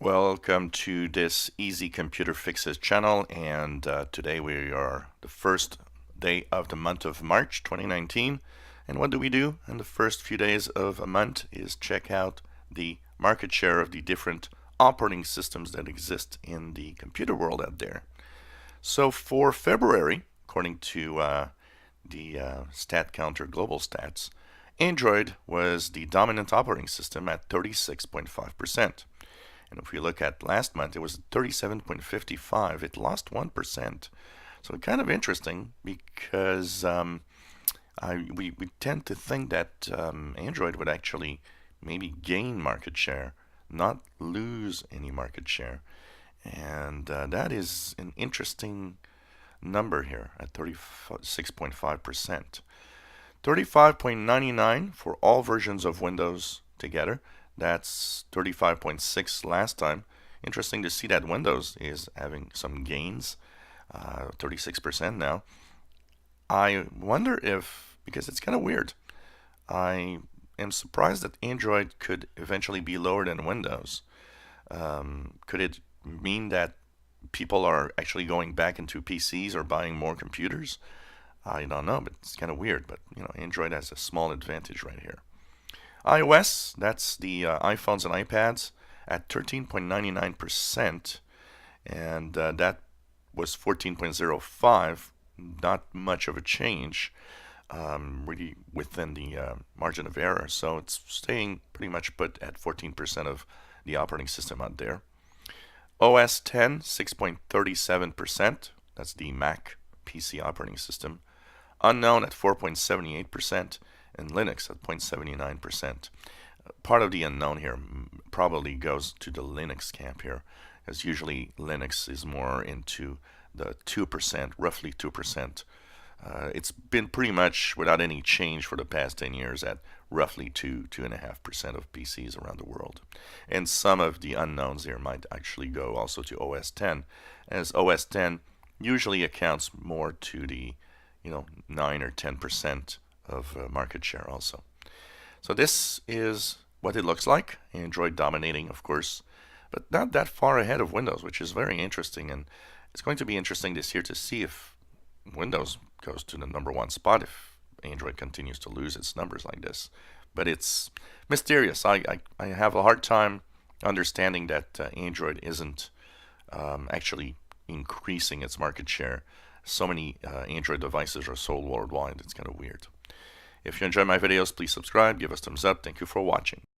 Welcome to this Easy Computer Fixes channel, and today we are the first day of the month of March 2019. And what do we do in the first few days of a month is check out the market share of the different operating systems that exist in the computer world out there. So for February, according to the Stat Counter Global Stats, Android was the dominant operating system at 36.5%. And if we look at last month, it was 37.55. It lost 1%. So kind of interesting because we tend to think that Android would actually maybe gain market share, not lose any market share. And that is an interesting number here at 36.5%. 35.99 for all versions of Windows together. That's 35.6 last time. Interesting to see that Windows is having some gains, 36% now. I wonder if, because it's kind of weird, I am surprised that Android could eventually be lower than Windows. Could it mean that people are actually going back into PCs or buying more computers? I don't know, but it's kind of weird. But Android has a small advantage right here. iOS, that's the iPhones and iPads at 13.99%, and that was 14.05. Not much of a change, really within the margin of error. So it's staying pretty much put at 14% of the operating system out there. OS 10, 6.37%. That's the Mac PC operating system. Unknown at 4.78%. And Linux at 0.79%. Part of the unknown here probably goes to the Linux camp here, as usually Linux is more into the 2%, roughly 2%. It's been pretty much without any change for the past 10 years at roughly 2.5% of PCs around the world. And some of the unknowns here might actually go also to OS 10, as OS 10 usually accounts more to the 9 or 10% of market share also. So this is what it looks like. Android dominating, of course, but not that far ahead of Windows, which is very interesting. And it's going to be interesting this year to see if Windows goes to the #1 spot if Android continues to lose its numbers like this. But it's mysterious. I have a hard time understanding that Android isn't actually increasing its market share. So many Android devices are sold worldwide. It's kind of weird. If you enjoy my videos, please subscribe, give us thumbs up. Thank you for watching.